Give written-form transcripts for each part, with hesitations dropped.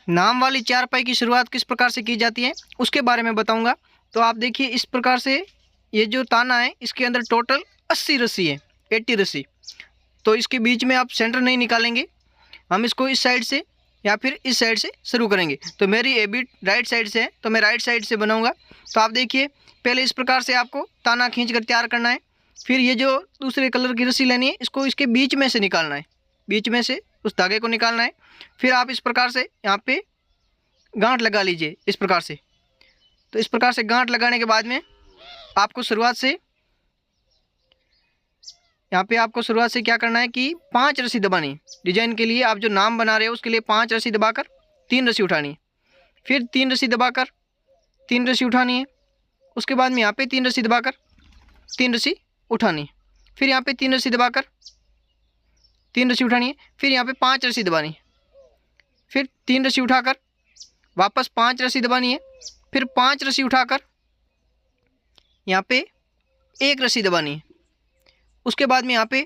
नाम वाली चारपाई की शुरुआत किस प्रकार से की जाती है उसके बारे में बताऊंगा। तो आप देखिए इस प्रकार से ये जो ताना है इसके अंदर टोटल 80 रस्सी है, 80 रस्सी। तो इसके बीच में आप सेंटर नहीं निकालेंगे, हम इसको इस साइड से या फिर इस साइड से शुरू करेंगे। तो मेरी एबिट राइट साइड से है तो मैं राइट साइड से बनाऊंगा। तो आप देखिए पहले इस प्रकार से आपको ताना खींच कर तैयार करना है। फिर ये जो दूसरे कलर की रस्सी लेनी है इसको इसके बीच में से निकालना है, बीच में से उस धागे को निकालना है। फिर आप इस प्रकार से यहाँ पे गांठ लगा लीजिए इस प्रकार से। तो इस प्रकार से गांठ लगाने के बाद में आपको शुरुआत से यहाँ पे आपको शुरुआत से क्या करना है कि 5 रस्सी दबानी है। डिजाइन के लिए आप जो नाम बना रहे हो उसके लिए 5 रस्सी दबाकर 3 रस्सी उठानी है। फिर 3 रस्सी दबाकर 3 रस्सी उठानी है। उसके बाद में यहाँ पे 3 रस्सी दबाकर 3 रस्सी उठानी है। फिर यहाँ पे 3 रस्सी दबाकर 3 रस्सी उठानी है। फिर यहाँ पे 5 रस्सी दबानी है। फिर 3 रस्सी उठाकर वापस 5 रस्सी दबानी है। फिर 5 रस्सी उठाकर यहाँ पे 1 रस्सी दबानी है। उसके बाद में यहाँ पे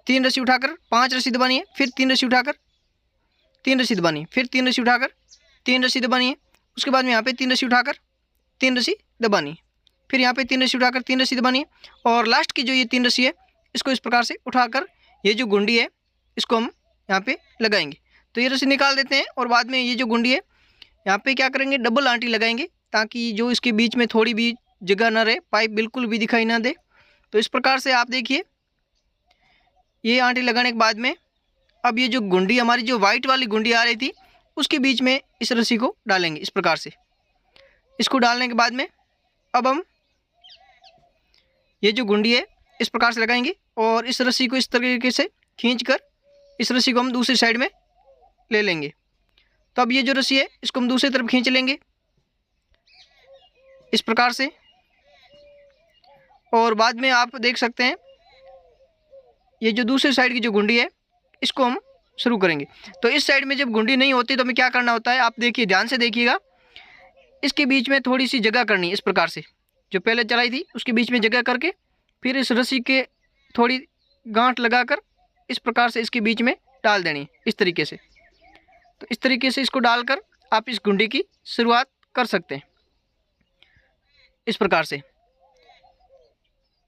3 रस्सी उठाकर 5 रस्सी दबानी है। फिर 3 रस्सी उठाकर 3 रस्सी दबानी है। फिर 3 रस्सी उठाकर 3 रस्सी दबानी है। उसके बाद में यहाँ पे 3 रस्सी उठाकर 3 रस्सी दबानी है। फिर यहाँ पे 3 रस्सी उठाकर 3 रस्सी दबानी है। और लास्ट की जो ये 3 रस्सी है इसको इस प्रकार से उठाकर ये जो गुंडी है इसको हम यहाँ पे लगाएंगे। तो ये रस्सी निकाल देते हैं और बाद में ये जो गुंडी है यहाँ पे क्या करेंगे, डबल आंटी लगाएंगे ताकि जो इसके बीच में थोड़ी भी जगह ना रहे, पाइप बिल्कुल भी दिखाई ना दे। तो इस प्रकार से आप देखिए ये आंटी लगाने के बाद में अब ये जो गुंडी हमारी जो वाइट वाली गुंडी आ रही थी उसके बीच में इस रस्सी को डालेंगे इस प्रकार से। इसको डालने के बाद में अब हम ये जो गुंडी है इस प्रकार से लगाएंगे और इस रस्सी को इस तरीके से खींचकर इस रस्सी को हम दूसरी साइड में ले लेंगे। तो अब ये जो रस्सी है इसको हम दूसरी तरफ खींच लेंगे इस प्रकार से। और बाद में आप देख सकते हैं ये जो दूसरी साइड की जो गुंडी है इसको हम शुरू करेंगे। तो इस साइड में जब गुंडी नहीं होती तो हमें क्या करना होता है, आप देखिए ध्यान से देखिएगा, इसके बीच में थोड़ी सी जगह करनी है इस प्रकार से। जो पहले चलाई थी उसके बीच में जगह करके फिर इस रस्सी के थोड़ी गांठ लगाकर इस प्रकार से इसके बीच में डाल देनी है इस तरीके से। तो इस तरीके से इसको डालकर आप इस गुंडी की शुरुआत कर सकते हैं इस प्रकार से।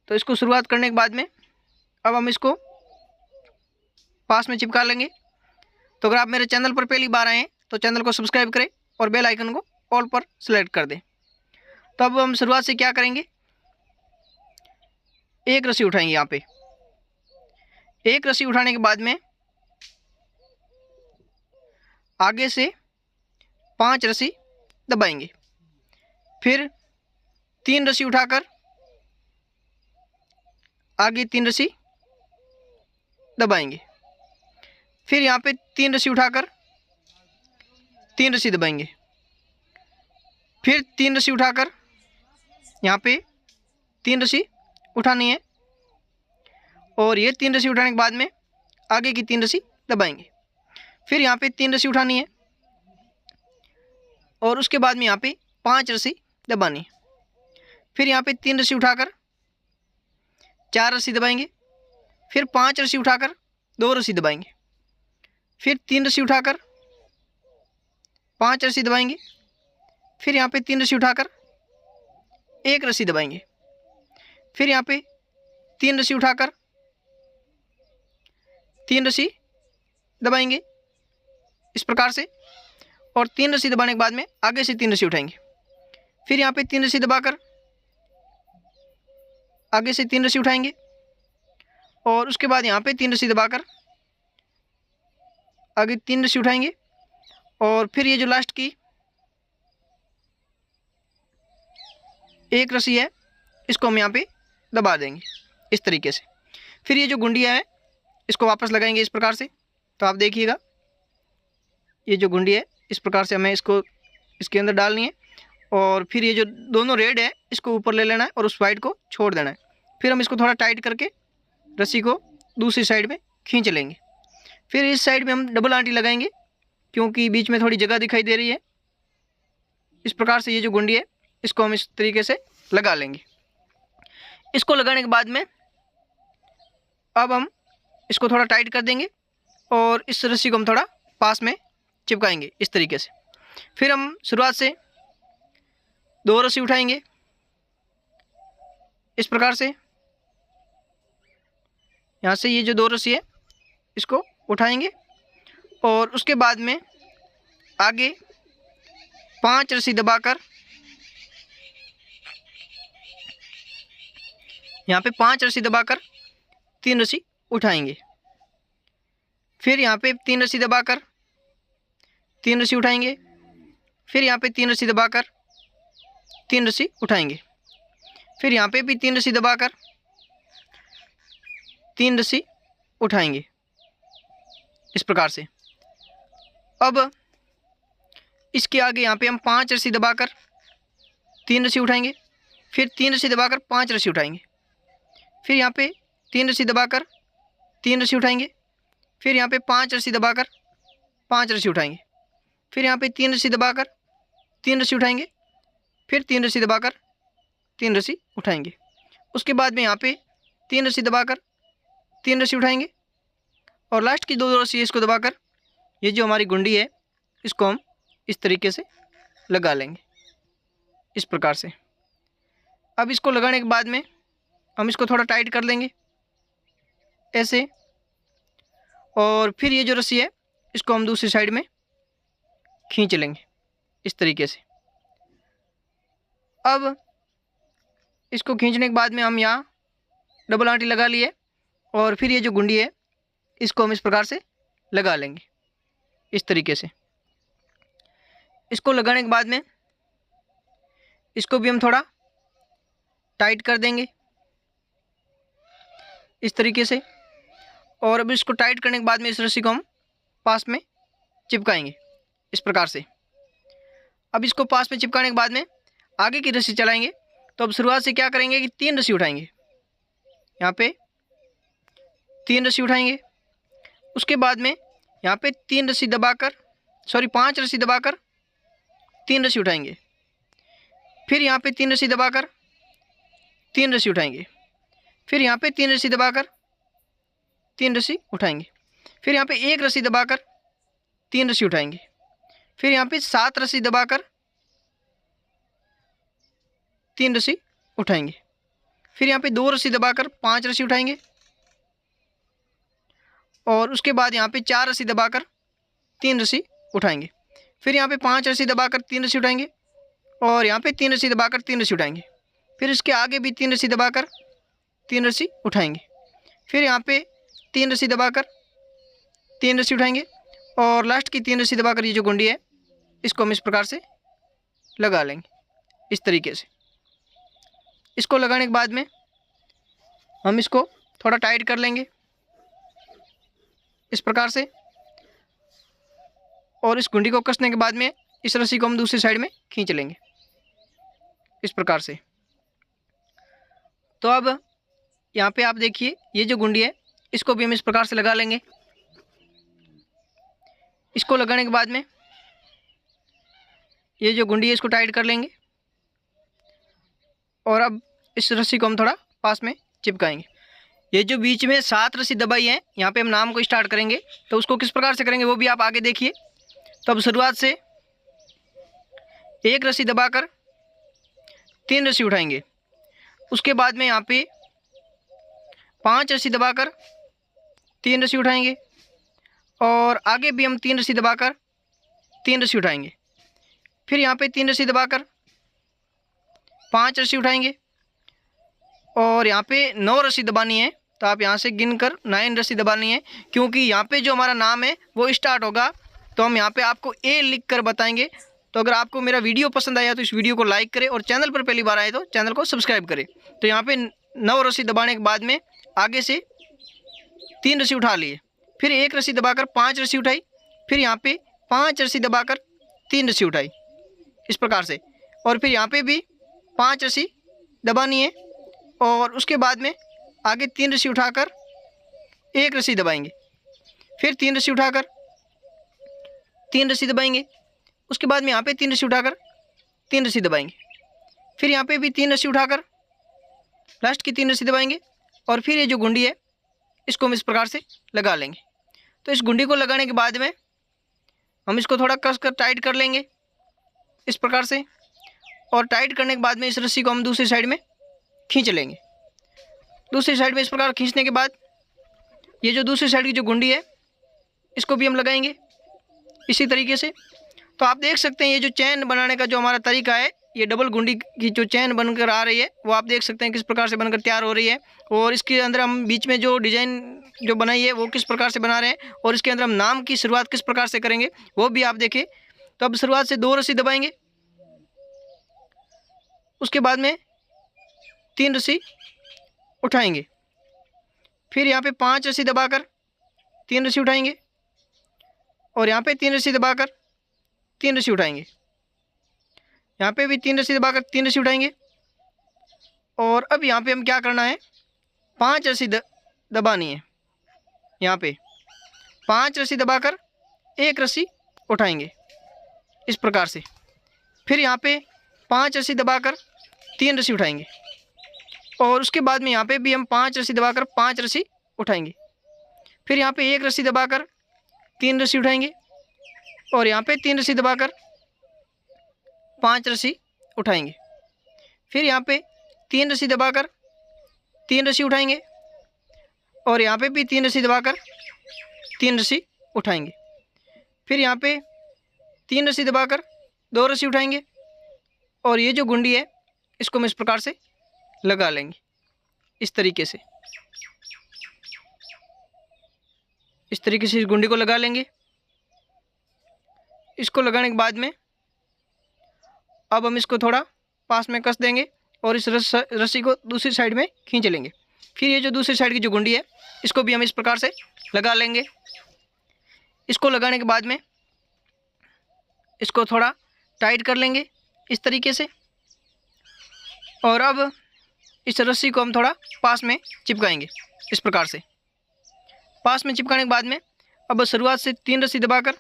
तो इसको शुरुआत करने के बाद में अब हम इसको पास में चिपका लेंगे। तो अगर आप मेरे चैनल पर पहली बार आए हैं तो चैनल को सब्सक्राइब करें और बेल आइकन को ऑल पर सेलेक्ट कर दें। तो अब हम शुरुआत से क्या करेंगे, एक रस्सी उठाएंगे। यहाँ पे एक रस्सी उठाने के बाद में आगे से 5 रस्सी दबाएंगे। फिर 3 रस्सी उठाकर आगे 3 रस्सी दबाएंगे। फिर यहाँ पे 3 रस्सी उठाकर 3 रस्सी दबाएंगे। फिर 3 रस्सी उठाकर यहाँ पे 3 रस्सी उठानी है और ये 3 रस्सी उठाने के बाद में आगे की 3 रस्सी दबाएंगे। फिर यहाँ पे 3 रस्सी उठानी है और उसके बाद में यहाँ पे 5 रस्सी दबानी है। फिर यहाँ पे 3 रस्सी उठाकर 4 रस्सी दबाएंगे। फिर 5 रस्सी उठाकर 2 रस्सी दबाएंगे। फिर 3 रस्सी उठाकर 5 रस्सी दबाएंगे। फिर यहाँ पे 3 रस्सी उठाकर 1 रस्सी दबाएंगे। फिर यहाँ पे 3 रस्सी उठाकर 3 रस्सी दबाएंगे इस प्रकार से। और 3 रस्सी दबाने के बाद में आगे से 3 रस्सी उठाएंगे। फिर यहाँ पे 3 रस्सी दबाकर आगे से 3 रस्सी उठाएंगे और उसके बाद यहाँ पे 3 रस्सी दबाकर आगे 3 रस्सी उठाएंगे और फिर ये जो लास्ट की 1 रस्सी है इसको हम यहाँ पे दबा देंगे इस तरीके से। फिर ये जो गुंडियाँ हैं इसको वापस लगाएंगे इस प्रकार से। तो आप देखिएगा ये जो गुंडी है इस प्रकार से हमें इसको इसके अंदर डालनी है और फिर ये जो दोनों रेड है इसको ऊपर ले लेना है और उस वाइट को छोड़ देना है। फिर हम इसको थोड़ा टाइट करके रस्सी को दूसरी साइड में खींच लेंगे। फिर इस साइड में हम डबल आंटी लगाएंगे क्योंकि बीच में थोड़ी जगह दिखाई दे रही है। इस प्रकार से ये जो गुंडी है इसको हम इस तरीके से लगा लेंगे। इसको लगाने के बाद में अब हम इसको थोड़ा टाइट कर देंगे और इस रस्सी को हम थोड़ा पास में चिपकाएंगे इस तरीके से। फिर हम शुरुआत से 2 रस्सी उठाएंगे इस प्रकार से। यहाँ से ये जो 2 रस्सी है इसको उठाएंगे और उसके बाद में आगे 5 रस्सी दबाकर यहाँ पे 5 रस्सी दबाकर 3 रस्सी उठाएंगे। फिर यहाँ पे 3 रस्सी दबाकर 3 रस्सी उठाएंगे। फिर यहाँ पे 3 रस्सी दबाकर 3 रस्सी उठाएंगे। फिर यहाँ पे भी 3 रस्सी दबाकर 3 रस्सी उठाएंगे इस प्रकार से। अब इसके आगे यहाँ पे हम 5 रस्सी दबाकर 3 रस्सी उठाएंगे। फिर 3 रस्सी दबाकर 5 रस्सी उठाएंगे। फिर यहाँ पे 3 रस्सी दबाकर 3 रस्सी उठाएंगे। फिर यहाँ पे 5 रस्सी दबाकर 5 रस्सी उठाएंगे। फिर यहाँ पे 3 रस्सी दबाकर 3 रस्सी उठाएंगे। फिर 3 रस्सी दबाकर 3 रस्सी उठाएंगे। उसके बाद में यहाँ पे 3 रस्सी दबाकर 3 रस्सी उठाएंगे और लास्ट की 2 रस्सी इसको दबाकर ये जो हमारी गुंडी है इसको हम इस तरीके से लगा लेंगे इस प्रकार से। अब इसको लगाने के बाद में हम इसको थोड़ा टाइट कर लेंगे ऐसे, और फिर ये जो रस्सी है इसको हम दूसरी साइड में खींच लेंगे इस तरीके से। अब इसको खींचने के बाद में हम यहाँ डबल आंटी लगा लिए और फिर ये जो गुंडी है इसको हम इस प्रकार से लगा लेंगे इस तरीके से। इसको लगाने के बाद में इसको भी हम थोड़ा टाइट कर देंगे इस तरीके से, और अब इसको टाइट करने के बाद में इस रस्सी को हम पास में चिपकाएंगे इस प्रकार से। अब इसको पास में चिपकाने के बाद में आगे की रस्सी चलाएंगे। तो अब शुरुआत से क्या करेंगे कि 3 रस्सी उठाएंगे, यहाँ पे 3 रस्सी उठाएंगे। उसके बाद में यहाँ पे 3 रस्सी दबाकर 5 रस्सी दबाकर 3 रस्सी उठाएंगे। फिर यहाँ पे 3 रस्सी दबाकर 3 रस्सी उठाएंगे। फिर यहाँ पे 3 रस्सी दबाकर 3 रस्सी उठाएंगे। फिर यहाँ पे 1 रस्सी दबाकर 3 रस्सी उठाएंगे। फिर यहाँ पे 7 रस्सी दबाकर 3 रस्सी उठाएंगे। फिर यहाँ पे 2 रस्सी दबाकर 5 रस्सी उठाएंगे और उसके बाद यहाँ पे 4 रस्सी दबाकर 3 रस्सी उठाएंगे। फिर यहाँ पे 5 रस्सी दबाकर 3 रस्सी उठाएंगे और यहाँ पे 3 रस्सी दबाकर 3 रस्सी उठाएंगे। फिर इसके आगे भी 3 रस्सी दबाकर 3 रस्सी उठाएंगे। फिर यहाँ पे 3 रस्सी दबाकर 3 रस्सी उठाएंगे और लास्ट की 3 रस्सी दबाकर ये जो गुंडी है इसको हम इस प्रकार से लगा लेंगे इस तरीके से। इसको लगाने के बाद में हम इसको थोड़ा टाइट कर लेंगे इस प्रकार से, और इस गुंडी को कसने के बाद में इस रस्सी को हम दूसरी साइड में खींच लेंगे इस प्रकार से। तो अब यहाँ पे आप देखिए ये जो गुंडी है इसको भी हम इस प्रकार से लगा लेंगे। इसको लगाने के बाद में ये जो गुंडी है इसको टाइट कर लेंगे और अब इस रस्सी को हम थोड़ा पास में चिपकाएंगे। ये जो बीच में 7 रस्सी दबाई है यहाँ पे हम नाम को स्टार्ट करेंगे, तो उसको किस प्रकार से करेंगे वो भी आप आगे देखिए। तो अब शुरुआत से 1 रस्सी दबाकर 3 रस्सी उठाएंगे। उसके बाद में यहाँ पे 5 रस्सी दबाकर 3 रस्सी उठाएंगे और आगे भी हम 3 रस्सी दबाकर 3 रस्सी उठाएंगे। फिर यहाँ पे 3 रस्सी दबाकर 5 रस्सी उठाएंगे और यहाँ पे 9 रस्सी दबानी है। तो आप यहाँ से गिनकर 9 रस्सी दबानी है, क्योंकि यहाँ पे जो हमारा नाम है वो स्टार्ट होगा तो हम यहाँ पे आपको ए लिख कर बताएंगे। तो अगर आपको मेरा वीडियो पसंद आया तो इस वीडियो को लाइक करें और चैनल पर पहली बार आए तो चैनल को सब्सक्राइब करें। तो यहाँ पे 9 रस्सी दबाने के बाद में आगे से 3 रस्सी उठा लिए, फिर 1 रस्सी दबाकर 5 रस्सी उठाई, फिर यहाँ पे 5 रस्सी दबाकर 3 रस्सी उठाई इस प्रकार से, और फिर यहाँ पे भी 5 रस्सी दबानी है और उसके बाद में आगे 3 रस्सी उठाकर 1 रस्सी दबाएंगे, फिर 3 रस्सी उठाकर 3 रस्सी दबाएंगे। उसके बाद में यहाँ पे 3 रस्सी उठाकर 3 रस्सी दबाएंगे, फिर यहाँ पे भी 3 रस्सी उठाकर लास्ट की 3 रस्सी दबाएंगे और फिर ये जो गुंडी है इसको हम इस प्रकार से लगा लेंगे। तो इस गुंडी को लगाने के बाद में हम इसको थोड़ा कस कर टाइट कर लेंगे इस प्रकार से, और टाइट करने के बाद में इस रस्सी को हम दूसरी साइड में खींच लेंगे। दूसरी साइड में इस प्रकार खींचने के बाद ये जो दूसरी साइड की जो गुंडी है इसको भी हम लगाएंगे इसी तरीके से। तो आप देख सकते हैं ये जो चैन बनाने का जो हमारा तरीका है, ये डबल गुंडी की जो चैन बनकर आ रही है वो आप देख सकते हैं किस प्रकार से बनकर तैयार हो रही है। और इसके अंदर हम बीच में जो डिज़ाइन जो बनाई है वो किस प्रकार से बना रहे हैं, और इसके अंदर हम नाम की शुरुआत किस प्रकार से करेंगे वो भी आप देखें। तो अब शुरुआत से 2 रस्सी दबाएंगे, उसके बाद में 3 रस्सी उठाएंगे, फिर यहाँ पे 5 रस्सी दबाकर 3 रस्सी उठाएंगे, और यहाँ पे 3 रस्सी दबाकर 3 रस्सी उठाएंगे, यहाँ पे भी 3 रस्सी दबाकर 3 रस्सी उठाएंगे। और अब यहाँ पे हम क्या करना है, 5 रस्सी दबानी है। यहाँ पे 5 रस्सी दबाकर 1 रस्सी उठाएंगे इस प्रकार से। फिर यहाँ पे 5 रस्सी दबाकर 3 रस्सी उठाएंगे, और उसके बाद में यहाँ पे भी हम 5 रस्सी दबाकर 5 रस्सी उठाएंगे। फिर यहाँ पे 1 रस्सी दबाकर 3 रस्सी उठाएंगे, और यहाँ पे 3 रस्सी दबाकर 5 रस्सी उठाएंगे। फिर यहाँ पे 3 रस्सी दबाकर 3 रस्सी उठाएंगे, और यहाँ पे भी 3 रस्सी दबाकर 3 रस्सी उठाएंगे। फिर यहाँ पे 3 रस्सी दबाकर 2 रस्सी उठाएंगे, और ये जो गुंडी है इसको हम इस प्रकार से लगा लेंगे इस तरीके से। इस तरीके से इस गुंडी को लगा लेंगे। इसको लगाने के बाद में अब हम इसको थोड़ा पास में कस देंगे, और इस रस्सी को दूसरी साइड में खींच लेंगे। फिर ये जो दूसरी साइड की जो गुंडी है इसको भी हम इस प्रकार से लगा लेंगे। इसको लगाने के बाद में इसको थोड़ा टाइट कर लेंगे इस तरीके से, और अब इस रस्सी को हम थोड़ा पास में चिपकाएंगे इस प्रकार से। पास में चिपकाने के बाद में अब शुरुआत से 3 रस्सी दबाकर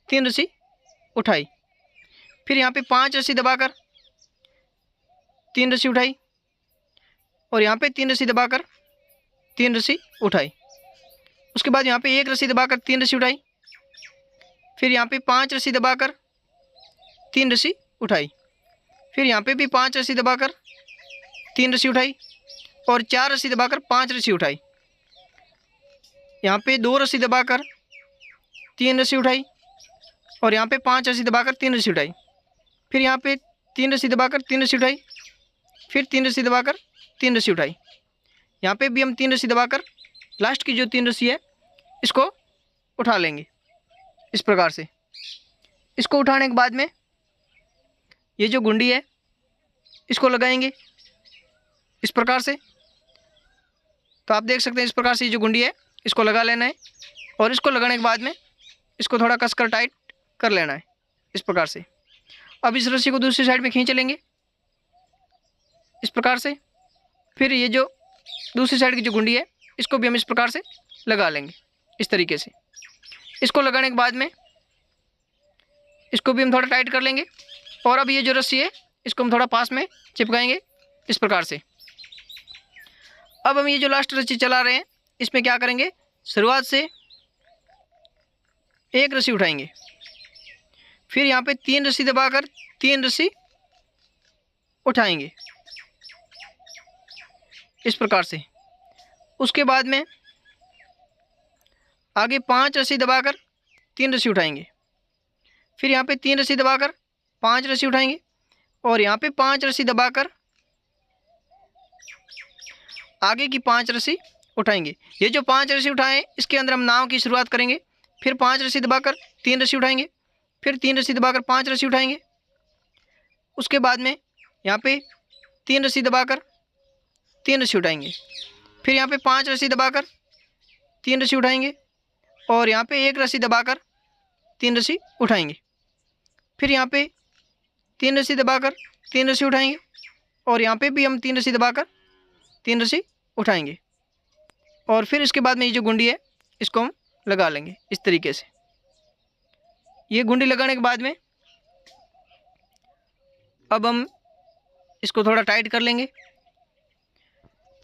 3 रस्सी उठाई, फिर यहाँ पे 5 रस्सी दबाकर 3 रस्सी उठाई, और यहाँ पे 3 रस्सी दबाकर 3 रस्सी उठाई। उसके बाद यहाँ पे 1 रस्सी दबाकर 3 रस्सी उठाई, फिर यहाँ पे 5 रस्सी दबाकर 3 रस्सी उठाई, फिर यहाँ पे भी 5 रस्सी दबाकर 3 रस्सी उठाई, और 4 रस्सी दबाकर 5 रस्सी उठाई। यहाँ पे 2 रस्सी दबाकर 3 रस्सी उठाई, और यहाँ पे 5 रस्सी दबाकर 3 रस्सी उठाई, फिर यहाँ पे 3 रस्सी दबाकर 3 रस्सी उठाई, फिर 3 रस्सी दबाकर 3 रस्सी उठाई। यहाँ पे भी हम 3 रस्सी दबाकर लास्ट की जो 3 रस्सी है इसको उठा लेंगे इस प्रकार से। इसको उठाने के बाद में ये जो गुंडी है इसको लगाएंगे इस प्रकार से। तो आप देख सकते हैं इस प्रकार से ये जो गुंडी है इसको लगा लेना है, और इसको लगाने के बाद में इसको थोड़ा कसकर टाइट कर लेना है इस प्रकार से। अब इस रस्सी को दूसरी साइड में खींच लेंगे इस प्रकार से। फिर ये जो दूसरी साइड की जो गुंडी है इसको भी हम इस प्रकार से लगा लेंगे इस तरीके से। इसको लगाने के बाद में इसको भी हम थोड़ा टाइट कर लेंगे, और अब ये जो रस्सी है इसको हम थोड़ा पास में चिपकाएंगे इस प्रकार से। अब हम ये जो लास्ट रस्सी चला रहे हैं इसमें क्या करेंगे, शुरुआत से 1 रस्सी उठाएंगे, फिर यहाँ पे 3 रस्सी दबाकर 3 रस्सी उठाएंगे इस प्रकार से। उसके बाद में आगे 5 रस्सी दबाकर 3 रस्सी उठाएंगे, फिर यहाँ पे 3 रस्सी दबाकर 5 रस्सी उठाएंगे, और यहाँ पे 5 रस्सी दबाकर आगे की 5 रस्सी उठाएंगे। ये जो 5 रस्सी उठाएं इसके अंदर हम नाव की शुरुआत करेंगे। फिर 5 रस्सी दबाकर 3 रस्सी उठाएंगे, फिर 3 रस्सी दबाकर 5 रस्सी उठाएंगे। उसके बाद में यहाँ पे 3 रस्सी दबाकर 3 रस्सी उठाएंगे, फिर यहाँ पे 5 रस्सी दबाकर 3 रस्सी उठाएंगे, और यहाँ पे 1 रस्सी दबाकर 3 रस्सी उठाएंगे। फिर यहाँ पे 3 रस्सी दबाकर 3 रस्सी उठाएंगे, और यहाँ पे भी हम 3 रस्सी दबाकर 3 रस्सी उठाएंगे। और फिर इसके बाद में ये जो गुंडी है इसको हम लगा लेंगे इस तरीके से। ये गुंडी लगाने के बाद में अब हम इसको थोड़ा टाइट कर लेंगे,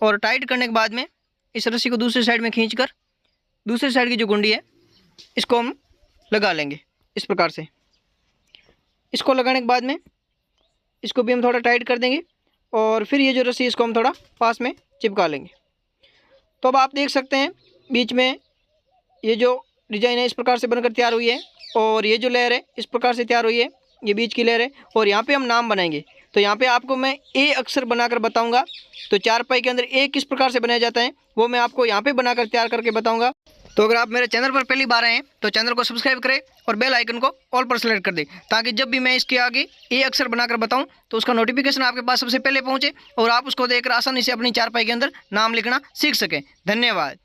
और टाइट करने के बाद में इस रस्सी को दूसरी साइड में खींचकर दूसरी साइड की जो गुंडी है इसको हम लगा लेंगे इस प्रकार से। इसको लगाने के बाद में इसको भी हम थोड़ा टाइट कर देंगे और फिर ये जो रस्सी इसको हम थोड़ा पास में चिपका लेंगे। तो अब आप देख सकते हैं बीच में ये जो डिज़ाइन है इस प्रकार से बनकर तैयार हुई है और ये जो लेयर है इस प्रकार से तैयार हुई है, ये बीच की लेयर है। और यहाँ पे हम नाम बनाएंगे। तो यहाँ पे आपको मैं ए अक्षर बनाकर बताऊँगा। तो चारपाई के अंदर ए किस प्रकार से बनाया जाता है वो मैं आपको यहाँ पे बनाकर तैयार करके बताऊँगा। तो अगर आप मेरे चैनल पर पहली बार आए हैं तो चैनल को सब्सक्राइब करें और बेल आइकन को ऑल पर सेलेक्ट कर दें, ताकि जब भी मैं इसके आगे ए अक्षर बनाकर बताऊं तो उसका नोटिफिकेशन आपके पास सबसे पहले पहुंचे और आप उसको देखकर आसानी से अपनी चारपाई के अंदर नाम लिखना सीख सकें। धन्यवाद।